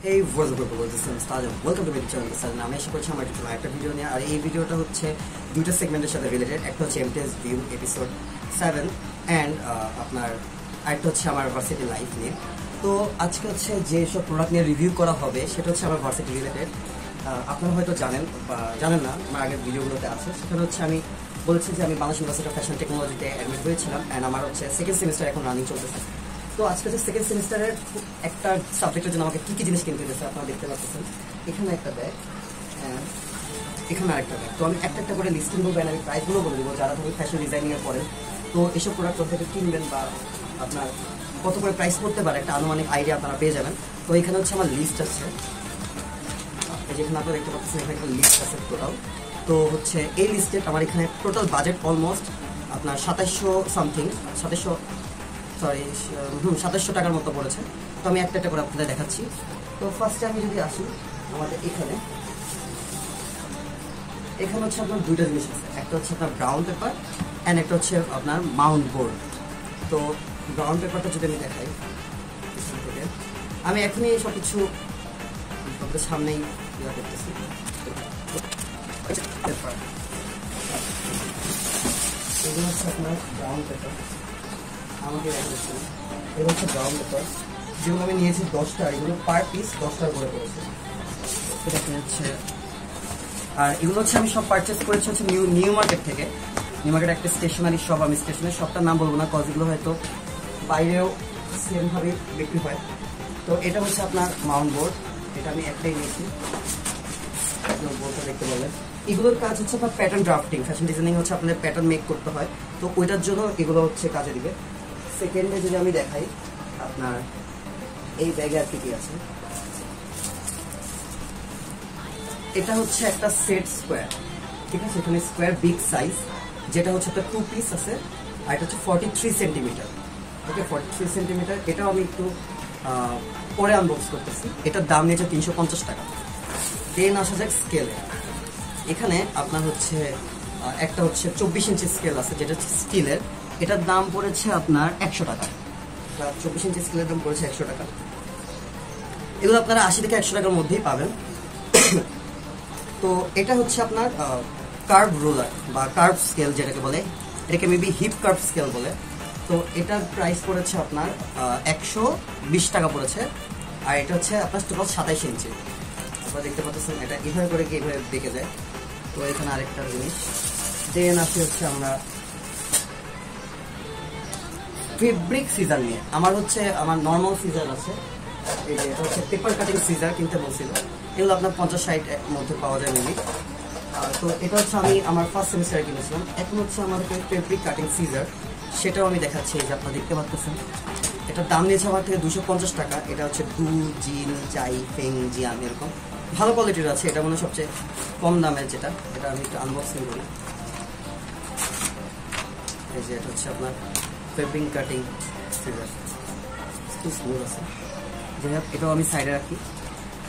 Hey, what's up people, this is Mustad and welcome to my channel Mustad. আমি আশা করছি আমার একটা video নিয়ে, আর এই ভিডিওটা হচ্ছে দুইটা সেগমেন্টের সাথে রিলেটেড। একটা হচ্ছে এমটিএস ভিউ এপিসোড 7 এন্ড আপনার আরেকটা হচ্ছে আমার ভার্সিটি লাইফ নিয়ে। তো আজকে হচ্ছে যে সব প্রোডাক্ট নিয়ে রিভিউ করা হবে সেটা হচ্ছে আমার ভার্সিটি রিলেটেড। আপনারা হয়তো জানেন বা জানেন না, আমার আগের ভিডিওগুলোতে আছে। সেখানে হচ্ছে আমি বলেছি যে আমি বাংলাদেশ ইউনিভার্সিটি অফ ফ্যাশন টেকনোলজিতে অ্যাডমিট হয়েছিলাম এন্ড আমার হচ্ছে সেকেন্ড সেমিস্টার এখন রানিং চলতেছে। তো আজকে হচ্ছে সেকেন্ড সেমিস্টারের একটা সাবজেক্টের জন্য আমাকে কী কী জিনিস কিনতে হয়েছে আপনারা দেখতে পাচ্ছেন। এখানে একটা ব্যাগ, এখানে আরেকটা ব্যাগ। তো আমি একটা একটা করে লিস্টিং বলবো, আমি প্রাইসগুলো বলে দেবো। যারা ধরুন ফ্যাশন ডিজাইনিংয়ে পড়েন, তো এসব প্রোডাক্ট থেকে কিনবেন বা আপনার কত করে প্রাইস পড়তে পারে একটা আনুমানিক আইডিয়া আপনারা পেয়ে যাবেন। তো এখানে হচ্ছে আমার লিস্ট আছে, যেখানে আপনারা দেখতে পাচ্ছেন এখানে একটা লিস্ট আছে টোটাল। তো হচ্ছে এই লিস্টে আমার এখানে টোটাল বাজেট অলমোস্ট আপনার 2700 টাকার মতো পড়েছে। তো আমি একটা একটা করে আপনাদের দেখাচ্ছি। তো ফার্স্টে আমি যদি আসি আমাদের এখানে হচ্ছে আপনার দুইটা জিনিস আছে, একটা হচ্ছে আপনার ব্রাউন পেপার অ্যান্ড একটা হচ্ছে আপনার মাউন্ট বোর্ড। তো ব্রাউন পেপারটা যদি আমি দেখাই, আমি এখনই সব কিছু আপনাদের সামনেই ইয়া করতেছি। এগুলো হচ্ছে আপনার ব্রাউন পেপার, আমাকে দেখাচ্ছি। এগুলো হচ্ছে ব্রাউন পেপার, যেগুলো আমি নিয়েছি 10টা, এগুলো পার পিস 10 টাকা করে পড়েছে। এটা হচ্ছে, আর এগুলো হচ্ছে আমি সব পারচেস করেছি হচ্ছে নিউ মার্কেট থেকে। নিউ মার্কেট একটা স্টেশনারি শপ, আমি স্টেশনারি শপটার নাম বলবো না, কজ এগুলো হয়তো বাইরেও সেমভাবে বিক্রি হয়। তো এটা হচ্ছে আপনার মাউন্ট বোর্ড, এটা আমি একটাই নিয়েছি। বোর্ডটা দেখতে পাবেন। এগুলোর কাজ হচ্ছে আপনার প্যাটার্ন ড্রাফটিং, ফ্যাশন ডিজাইনিং হচ্ছে আপনাদের প্যাটার্ন মেক করতে হয়, তো ওইটার জন্য এগুলো হচ্ছে কাজে দিবে। সেকেন্ডে যদি আমি দেখাই আপনার এই ব্যাগে আর কি আছে, এটা হচ্ছে একটা সেট স্কোয়ার, ঠিক আছে। এখানে স্কোয়ার বিগ সাইজ, যেটা হচ্ছে একটা 2 পিস আছে, আর এটা হচ্ছে 43 সেন্টিমিটার। ওকে, 43 সেন্টিমিটার। এটাও আমি একটু পরে আনবক্স করতেছি। এটার দাম নিয়েছে 350 টাকা। দেন আসা যাক স্কেলে। এখানে আপনার হচ্ছে একটা হচ্ছে 24 ইঞ্চি স্কেল আছে, যেটা হচ্ছে স্টিলের। এটার দাম পড়েছে আপনার 100 টাকা। 24 ইঞ্চি স্কেলের দাম পড়েছে 100 টাকা। এগুলো আপনারা 80 থেকে 100 টাকার মধ্যেই পাবেন। তো এটা হচ্ছে আপনার কার্ভ রোলার বা কার্ভ স্কেল যেটাকে বলে, এটাকে মেবি হিপ কার্ভ স্কেল বলে। তো এটার প্রাইস পড়েছে আপনার 120 টাকা পড়েছে। আর এটা হচ্ছে আপনার টোটাল 27 ইঞ্চি। আপনারা দেখতে পাচ্ছেন এটা এভাবে করে কি এভাবে বেঁকে যায়। তো এখানে আরেকটা জিনিস। দেন আসি হচ্ছে আমরা ফেব্রিক সিজার নিয়ে। আমার নর্মাল সিজার আছে, এই যে এটা হচ্ছে পেপার কাটিং সিজার কিনতে বলছিল। এগুলো আপনার 50-60 এর মধ্যে পাওয়া যায় মেবি। তো এটা হচ্ছে আমি আমার ফার্স্ট সেমিস্টারে কিনেছিলাম। এখন হচ্ছে আমার ফেব্রিক কাটিং সিজার, সেটাও আমি দেখাচ্ছি। এই যে আপনারা দেখতে পাচ্ছেন, এটার দাম নিয়েছে আমার থেকে 250 টাকা। এটা হচ্ছে ডু জিন চাই ফেং জিয়ান, এরকম ভালো কোয়ালিটির আছে। এটা মনে সবচেয়ে কম দামের যেটা। এটা আমি একটু আনবক্সিং করি। এই যে এটা হচ্ছে আপনার ফেব্রিক কাটিং সিজার, একটু স্মুথ আছে। যাই হোক, এটাও আমি সাইডে রাখি।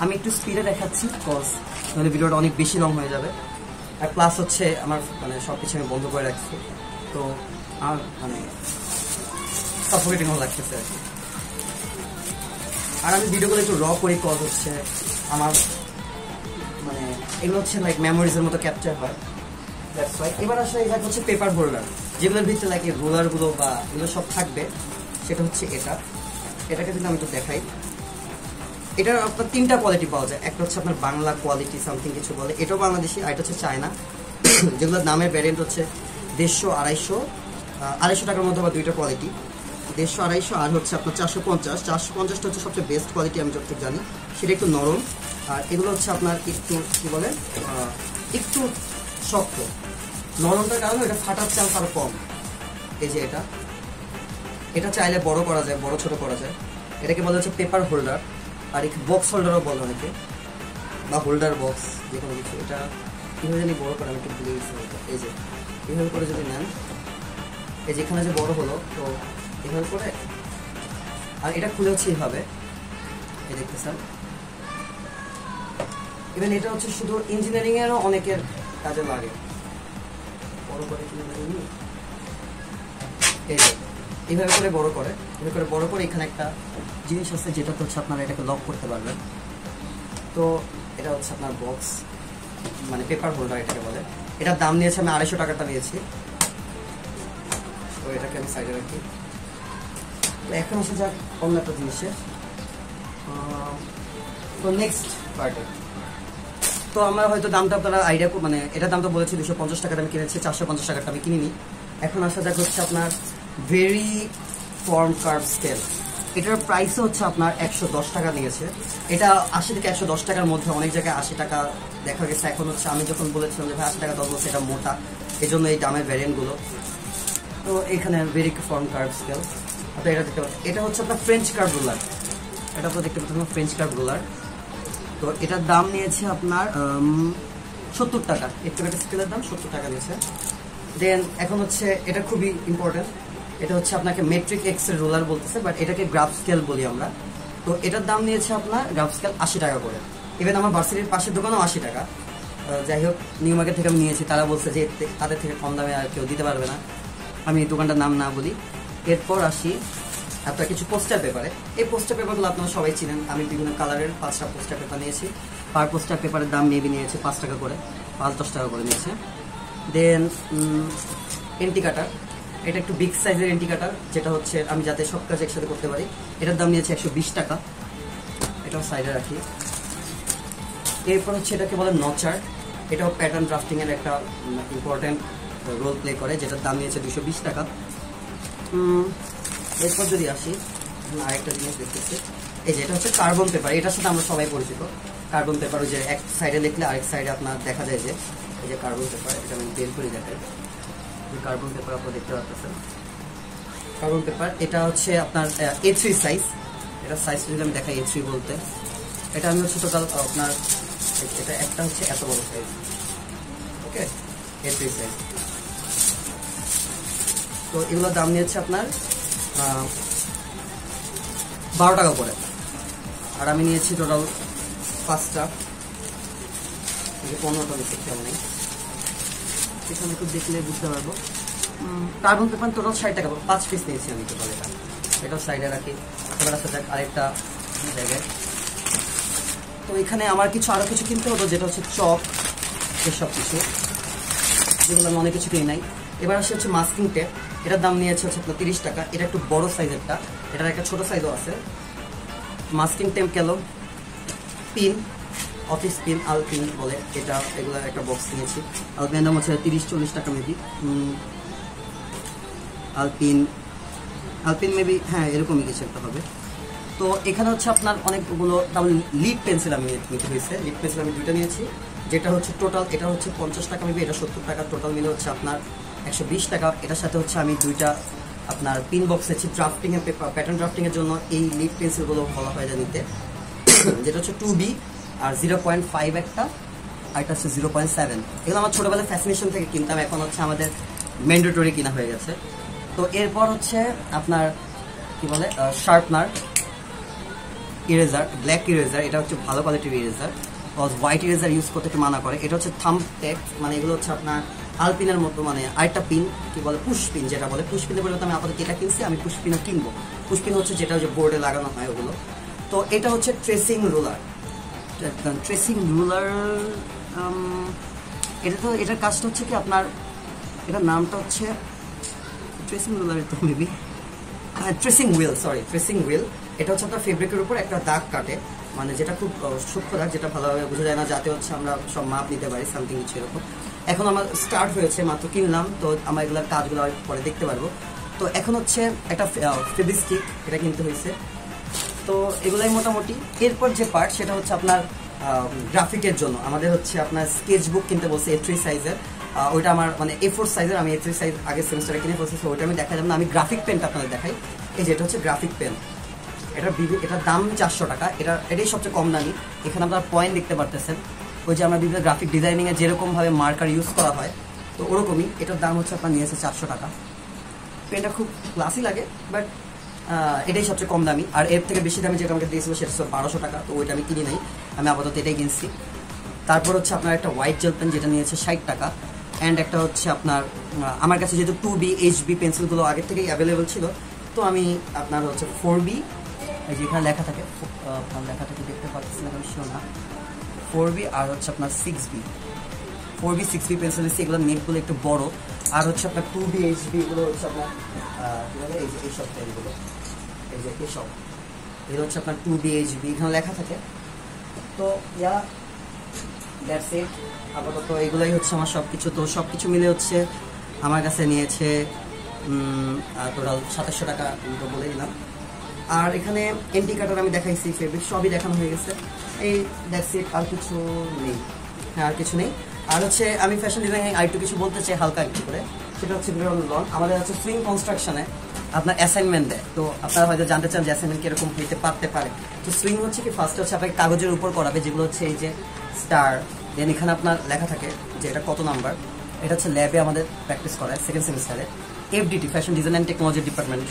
আমি একটু স্পিডে দেখাচ্ছি, কজ নাহলে ভিডিওটা অনেক বেশি লং হয়ে যাবে। আর প্লাস হচ্ছে আমার সব কিছু আমি বন্ধ করে রাখছি, তো আমার সাফোকেটিং লাগতেছে আর কি। আর আমি ভিডিওগুলো একটু র করি, কজ হচ্ছে আমার এগুলো হচ্ছে লাইক মেমোরিজের মতো ক্যাপচার হয়। That's why. এবার আসলে এটা হচ্ছে পেপার হোল্ডার, যেগুলোর ভিতরে লাইক এই রোলারগুলো বা এগুলো সব থাকবে। সেটা হচ্ছে এটাকে যদি আমি একটু দেখাই, এটার আপনার 3টা কোয়ালিটি পাওয়া যায়। একটা হচ্ছে আপনার বাংলা কোয়ালিটি সামথিং কিছু বলে, এটাও বাংলাদেশি। আর এটা হচ্ছে চায়না, যেগুলোর দামের ভ্যারিয়েন্ট হচ্ছে 150-250 টাকার মধ্যে, আবার 2টা কোয়ালিটি 150-250। আর হচ্ছে আপনার 450টা হচ্ছে সবচেয়ে বেস্ট কোয়ালিটি আমি যতটুকু জানি, সেটা একটু নরম। আর এগুলো হচ্ছে আপনার একটু কি বলে একটু শক্ত। নরমটার কারণে এটা ফাটার চান্স আরো কম। এই যে এটা চাইলে বড় করা যায়, বড় ছোট করা যায়। এটাকে বলা হচ্ছে পেপার হোল্ডার, আর এই বক্স হোল্ডারও বলে অনেকে, বা হোল্ডার বক্স, যে কোনো কিছু। এটা কীভাবে জানি বড় করে, আমি একটু ভুলে গেছি। এই যে এভাবে করে যদি নেন, এই যেখানে যে বড় হলো, তো এভাবে করে। আর এটা খুলে হচ্ছে এইভাবে, এই দেখতেছেন। ইভেন এটা হচ্ছে শুধু ইঞ্জিনিয়ারিং এরও অনেকের কাজে লাগে। বড় করে কিনে দেয়নি, এই এইভাবে করে বড় করে, এভাবে করে বড় করে। এখানে একটা জিনিস আছে যেটা হচ্ছে আপনারা এটাকে লক করতে পারবেন। তো এটা হচ্ছে আপনার বক্স, মানে পেপার হোল্ডার এটাকে বলে। এটার দাম নিয়েছে আমি 250 টাকাটা নিয়েছি। তো এটাকে আমি সাইডে রাখি। তো এখন আসা যাক অন্য একটা জিনিসে। তো নেক্সট পার্টে তো আমার হয়তো দামটা আপনারা আইডিয়া, মানে এটার দাম তো বলেছি 250 টাকাটা আমি কিনেছি, 450 টাকাটা আমি কিনিনি। এখন আসা যাক হচ্ছে আপনার ভেরি ফর্ম কার্ভ স্কেল। এটার প্রাইসও হচ্ছে আপনার 110 টাকা নিয়েছে। এটা 80 থেকে 110 টাকার মধ্যে, অনেক জায়গায় 80 টাকা দেখা গেছে। এখন হচ্ছে আমি যখন বলেছিলাম যে ভাই 80 টাকা 10 বলছে, এটা মোটা, এই জন্য এই দামের ভ্যারিয়েন্টগুলো। তো এখানে ভেরি ফর্ম কার্ভ স্কেল, তো এটা দেখতে পাচ্ছেন, এটা হচ্ছে আপনার ফ্রেঞ্চ কার্ভ রুলার। এটা আপনারা দেখতে পাচ্ছেন ফ্রেঞ্চ কার্ভ রুলার। তো এটার দাম নিয়েছে আপনার 70 টাকা। একটু একটা স্কেলের দাম 70 টাকা নিয়েছে। দেন এখন হচ্ছে এটা খুবই ইম্পর্টেন্ট, এটা হচ্ছে আপনাকে মেট্রিক এক্স এর রুলার বলতেছে, বাট এটাকে গ্রাফ স্কেল বলি আমরা। তো এটার দাম নিয়েছে আপনার গ্রাফ স্কেল 80 টাকা করে। ইভেন আমার ভার্সিটির পাশের দোকানেও 80 টাকা। যাই হোক, নিউ মার্কেট থেকে আমি নিয়েছি, তারা বলছে যে তাদের থেকে কম দামে আর কেউ দিতে পারবে না, আমি দোকানটার নাম না বলি। এরপর আসি আপনার কিছু পোস্টার পেপারে। এই পোস্টার পেপারগুলো আপনারা সবাই চিনেন, আমি বিভিন্ন কালারের 5টা পোস্টার পেপার নিয়েছি। পার পোস্টার পেপারের দাম মেবি নিয়েছে 5 টাকা করে, 5-10 টাকা করে নিয়েছে। দেন এন্টি কাটার, এটা একটু বিগ সাইজের এন্টি কাটার, যেটা হচ্ছে আমি যাতে সব কাজ একসাথে করতে পারি। এটার দাম নিয়েছে 120 টাকা, এটাও সাইডে রাখি। এরপর হচ্ছে এটাকে বলে নচার, এটাও প্যাটার্ন ড্রাফটিং এর একটা ইম্পর্টেন্ট রোল প্লে করে, যেটার দাম নিয়েছে 220 টাকা। এরপর যদি আসি আরেকটা জিনিস দেখতেছি, এই যে এটা হচ্ছে কার্বন পেপার। এটার সাথে আমরা সবাই পরিচিত, কার্বন পেপার। ওই যে এক সাইডে লিখলে আরেক সাইডে আপনার দেখা যায় যে এই যে কার্বন পেপার, এটা আমি বের করে দেখাই। কার্বন পেপার আপনারা দেখতে পাচ্ছেন, কার্বন পেপার। এটা হচ্ছে আপনার A3 সাইজ। এটা সাইজ যদি আমি দেখাই A3 বলতে, এটা আমি হচ্ছে টোটাল আপনার, এটা একটা হচ্ছে এত বড় সাইজ, ওকে, A3 সাইজ। তো এগুলোর দাম নিয়েছে আপনার 12 টাকা করে। আর আমি নিয়েছি টোটাল 5টা, 15টা নিচ্ছি, কেমন নেই এখানে একটু দেখলে বুঝতে পারবো। কার্বন পেপার টোটাল 60 টাকা, 5 পিস নিয়েছি আমি টোটাল। এটাও সাইডে রাখি। এবার আসা যাক আরেকটা জায়গায়। তো এখানে আমার আরো কিছু কিনতে হতো, যেটা হচ্ছে চক, এসব কিছু, যেগুলো আমি অনেক কিছু কিনি নাই। এবার আসে হচ্ছে মাস্কিং টেপ। এটার দাম নিয়েছে হচ্ছে আপনার 30 টাকা। এটা একটু বড় সাইজেরটা, এটার একটা ছোট সাইজও আছে। মাস্কিং টেপ গেল, পিন, অফিস পিন, আলপিন বলে এটা, এগুলো একটা বক্স নিয়েছি। আলপিনের দাম হচ্ছে 30-40 টাকা মেবি। আলপিন মেবি, হ্যাঁ এরকমই কিছু একটা হবে। তো এখানে হচ্ছে আপনার অনেকগুলো, তাহলে লিড পেন্সিল আমি নিতে হয়েছে। লিড পেন্সিল আমি 2টা নিয়েছি, যেটা হচ্ছে টোটাল, এটা হচ্ছে 50 টাকা মেবি, এটা 70 টাকা, টোটাল মিলে হচ্ছে আপনার 120 টাকা। এটার সাথে হচ্ছে আমি 2টা আপনার পিন বক্স নিয়েছি ড্রাফটিং এর পেপার, প্যাটার্ন ড্রাফটিং এর জন্য এই লিড পেন্সিলগুলো বলা হয় যা নিতে, যেটা হচ্ছে 2B আর 0.5 একটা, আর এটা হচ্ছে 0.7। এগুলো আমার ছোটবেলায় ফ্যাসিনেশন থেকে কিনতাম, এখন হচ্ছে আমাদের ম্যান্ডেটরি কিনা হয়ে গেছে। তো এরপর হচ্ছে আপনার কি বলে শার্পনার, ইরেজার, ব্ল্যাক ইরেজার। এটা হচ্ছে ভালো কোয়ালিটির ইরেজার, হোয়াইট ইরেজার ইউজ করতে একটু মানা করে। এটা হচ্ছে থাম্ব টেপ, মানে এগুলো হচ্ছে আপনার আলপিনের মতো, মানে আরেকটা পিন কি বলে পুশ পিন, যেটা বলে পুশ পিনের পরিবর্তে আমি আপাতত এটা কিনছি। আমি পুশ পিনও কিনবো। পুশ পিন হচ্ছে যেটা যে বোর্ডে লাগানো হয় ওগুলো। তো এটা হচ্ছে ট্রেসিং রুলার। ট্রেসিং রুলার, এটা তো এটার কাজটা হচ্ছে কি আপনার, এটার নামটা হচ্ছে ট্রেসিং রুলার তো maybe, tracing wheel, sorry tracing wheel. এটা হচ্ছে আপনার ফেব্রিকের উপর একটা দাগ কাটে, মানে যেটা খুব সূক্ষ্ম দাগ, যেটা ভালোভাবে বোঝা যায় না, যাতে হচ্ছে আমরা সব মাপ নিতে পারি, সামথিং কিছু এরকম। এখন আমার স্টার্ট হয়েছে, মাত্র কিনলাম, তো আমরা এগুলোর কাজগুলো পরে দেখতে পারবো। তো এখন হচ্ছে একটা ফেব্রিস্টিক, এটা কিনতে হয়েছে। তো এগুলাই মোটামুটি। এরপর যে পার্ট, সেটা হচ্ছে আপনার গ্রাফিকের জন্য আমাদের হচ্ছে আপনার স্কেচ বুক কিনতে বলছে A3 সাইজের। ওইটা আমার মানে A4 সাইজের, আমি A3 সাইজ আগের সেমিস্টারে কিনে ফেলছি, ওইটা আমি দেখা যাবে না। আমি গ্রাফিক পেনটা আপনাদের দেখাই। এই যে এটা হচ্ছে গ্রাফিক পেন, এটার দাম 400 টাকা। এটাই সবচেয়ে কম দামি। এখানে আপনারা পয়েন্ট দেখতে পারতেছেন, ওই যে আমরা বিভিন্ন গ্রাফিক ডিজাইনিং এ যেরকম ভাবে মার্কার ইউজ করা হয়, তো ওরকমই। এটার দাম হচ্ছে আপনার নিয়েছে 400 টাকা। পেনটা খুব ক্লাসি লাগে, বাট এটাই সবচেয়ে কম দামি। আর এর থেকে বেশি দামি যেটা আমাকে দিয়েছিল সেটা হচ্ছে 1200 টাকা। তো ওইটা আমি কিনি নাই, আমি আপাতত এটাই কিনছি। তারপর হচ্ছে আপনার একটা হোয়াইট জেল পেন, যেটা নিয়েছে 60 টাকা। অ্যান্ড একটা হচ্ছে আপনার, আমার কাছে যেহেতু 2B HB পেন্সিলগুলো আগের থেকেই অ্যাভেলেবেল ছিল, তো আমি আপনার হচ্ছে 4B, যেখানে লেখা থাকে, আপনার লেখা থাকে দেখতে পাচ্ছি না, আমি শিওর না, 4B আর হচ্ছে আপনার 6B। 4B 6B পেন্সিল নিচ্ছি, এগুলো নেটগুলো একটু বড়। আর হচ্ছে আপনার 2B HB এগুলো হচ্ছে আপনার এই যে এইসব পেনগুলো, এই যে এইসব এগুলো হচ্ছে আপনার 2B HB এখানে লেখা থাকে। তো দ্যাটস ইট। আপাতত এগুলোই হচ্ছে আমার সব কিছু। তো সব কিছু মিলে হচ্ছে আমার কাছে নিয়েছে টোটাল 2700 টাকা, তো বলে দিলাম। আর এখানে এন্টি কাটার আমি দেখাইছি, ফেব্রিক সবই দেখানো হয়ে গেছে। এই দ্যাটস ইট, আর কিছু নেই। হ্যাঁ, আর কিছু নেই। আর হচ্ছে আমি ফ্যাশন ডিজাইনিং আর একটু কিছু বলতে চাই হালকা একটু করে, সেটা হচ্ছে আমাদের হচ্ছে সুইং কনস্ট্রাকশনে আপনার অ্যাসাইনমেন্ট দেয়। তো আপনারা হয়তো জানতে চান যে অ্যাসাইনমেন্ট কিরকম হইতে পারতে পারে। তো সুইং হচ্ছে কি, ফার্স্ট হচ্ছে আপনাকে কাগজের উপর করাবে, যেগুলো হচ্ছে এই যে স্টার, দেন এখানে আপনার লেখা থাকে যে এটা কত নাম্বার। এটা হচ্ছে ল্যাবে আমাদের প্র্যাকটিস করায় সেকেন্ড সেমিস্টারে। FDT fashion design and technology department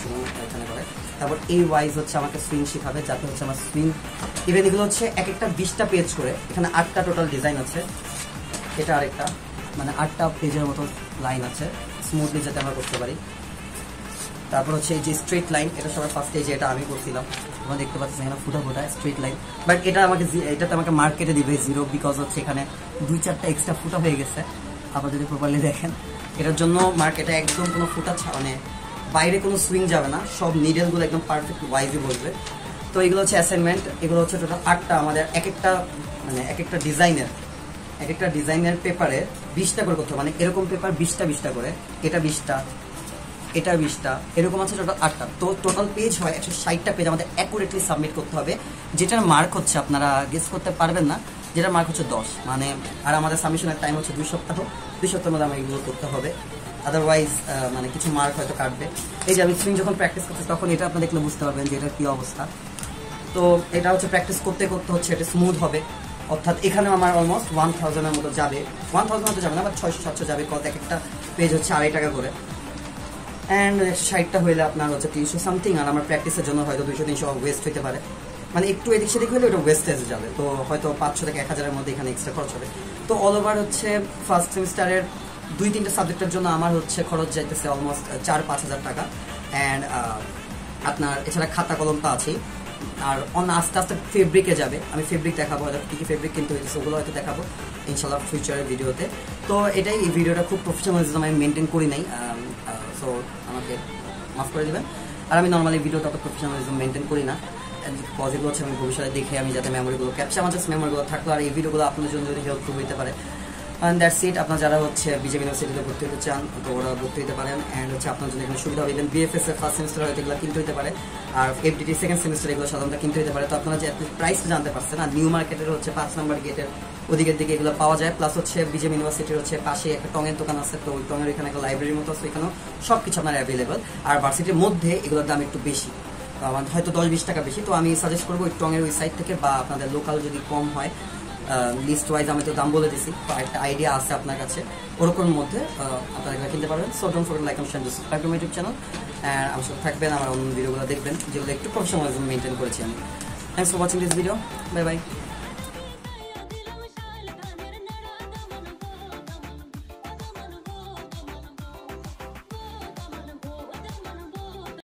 এখানে করে। তারপর এই ওয়াইজ হচ্ছে আমাকে সুইং শেখাবে, যাতে হচ্ছে আমার সুইং ইভেন এগুলো হচ্ছে এক একটা 20টা পেজ করে, এখানে 8টা টোটাল ডিজাইন আছে। এটা আরেকটা, মানে 8টা পেজের মতো লাইন আছে, স্মুথলি যাতে আমরা করতে পারি। তারপর হচ্ছে এই যে স্ট্রেট লাইন, এটা সবার ফার্স্টে যে এটা আমি করছিলাম, তোমরা দেখতে পাচ্ছি এখানে ফুটা ফুটা স্ট্রেট লাইন। বাট এটাতে আমাকে মার্কেটে দিবে 0, বিকজ হচ্ছে এখানে 2-4টা এক্সট্রা ফুটা হয়ে গেছে। আবার যদি প্রপারলি দেখেন, এটার জন্য মার্কেটে একদম কোনো ফুটা মানে বাইরে কোনো সুইং যাবে না, সব নিডেলগুলো একদম পারফেক্ট ওয়াইজে বসবে। তো এগুলো হচ্ছে অ্যাসাইনমেন্ট। এগুলো হচ্ছে টোটাল 8টা আমাদের, এক একটা ডিজাইনের পেপারে 20টা করে করতে হবে, মানে এরকম পেপার 20টা করে, এটা 20টা, এটা 20টা, এরকম আছে টোটাল 8টা। তো টোটাল পেজ হয় 160টা পেজ আমাদের অ্যাকুরেটলি সাবমিট করতে হবে, যেটার মার্ক হচ্ছে আপনারা গেস করতে পারবেন না, যেটার মার্ক হচ্ছে 10 মানে। আর আমাদের সাবমিশনের টাইম হচ্ছে 2 সপ্তাহ। 2 সপ্তাহের মধ্যে আমরা এগুলো করতে হবে, আদারওয়াইজ মানে কিছু মার্ক হয়তো কাটবে। এই যে আমি সুইং যখন প্র্যাকটিস করছি তখন এটা আপনারা দেখলে বুঝতে পারবেন যে এটার কি অবস্থা। তো এটা হচ্ছে প্র্যাকটিস করতে করতে হচ্ছে এটা স্মুথ হবে, অর্থাৎ এখানে আমার অলমোস্ট 1000-এর মতো যাবে। 1000 মতো যাবে না, বাট 600-700 যাবে, কত এক একটা পেজ হচ্ছে 2.5 টাকা করে। অ্যান্ড 160টা হইলে আপনার হচ্ছে 300 সামথিং। আর আমার প্র্যাকটিসের জন্য হয়তো 200-300 ওয়েস্ট হইতে পারে, মানে একটু এদিক সেদিক হলে ওটা ওয়েস্টেজে যাবে। তো হয়তো 500 থেকে 1000-এর মধ্যে এখানে এক্সট্রা খরচ হবে। তো অল ওভার হচ্ছে ফার্স্ট সেমিস্টারের 2-3টা সাবজেক্টের জন্য আমার হচ্ছে খরচ যাইতেছে অলমোস্ট 4-5 হাজার টাকা। অ্যান্ড আপনার এছাড়া খাতা কলম তো আছেই। আর আস্তে আস্তে ফেব্রিকে যাবে, আমি ফেব্রিক দেখাবো, হয়তো কী কী ফেব্রিক কিনতে হয়েছে ওগুলো হয়তো দেখাবো ইনশাল্লাহ ফিউচারের ভিডিওতে। তো এটাই, এই ভিডিওটা খুব প্রফেশনালিজম আমি মেনটেন করি নাই, সো আমাকে মাফ করে দেবেন। আর আমি নর্মালি ভিডিওটা অত প্রফেশনালিজম মেনটেন করি না, পজিটিভ হচ্ছে আমি ভবিষ্যতে দেখে আমি যাতে মেমোরিগুলো ক্যাপচার, আমার জাস্ট মেমোরিগুলো থাকলো। আর এই ভিডিওগুলো আপনাদের জন্য যদি হেল্পফুল হতে পারে, অ্যান্ড দ্যাটস ইট। আপনারা যারা হচ্ছে বিজেপি ইউনিভার্সিটিতে ভর্তি হতে চান তো ওরা ভর্তি হতে পারেন। অ্যান্ড হচ্ছে আপনার জন্য এখানে সুবিধা হবে, ইভেন BFS এর ফার্স্ট সেমিস্টার হয়তো এগুলো কিনতে হতে পারে, আর FDT সেকেন্ড সেমিস্টার এগুলো সাধারণত কিনতে হতে পারে। তো আপনারা যে প্রাইস জানতে পারছেন, আর নিউ মার্কেটের হচ্ছে 5 নম্বর গেটের ওদিকের দিকে এগুলো পাওয়া যায়। প্লাস হচ্ছে বিজেপি ইউনিভার্সিটির হচ্ছে পাশে একটা টঙের দোকান আছে, তো ওই টঙের এখানে একটা লাইব্রেরির মতো আছে, এখানেও সব কিছু আপনার অ্যাভেলেবল। আর ভার্সিটির মধ্যে এগুলোর দাম একটু বেশি, হয়তো 10-20 টাকা বেশি। তো আমি সাজেস্ট করবো ওই টঙের ওই সাইড থেকে, বা আপনাদের লোকাল যদি কম হয়, লিস্ট ওয়াইজ আমি তো দাম বলে দিছি, তো একটা আইডিয়া আছে আপনার কাছে, ওরকম মধ্যে আপনারা এগুলো কিনতে পারবেন। So don't forget like and share, subscribe to my YouTube channel. And আমার সাথে থাকবেন, আমার অন্য ভিডিওগুলো দেখবেন যেগুলো একটু প্রফেশনালিজম মেনটেন করেছি আমি। Thanks for watching this video, bye bye.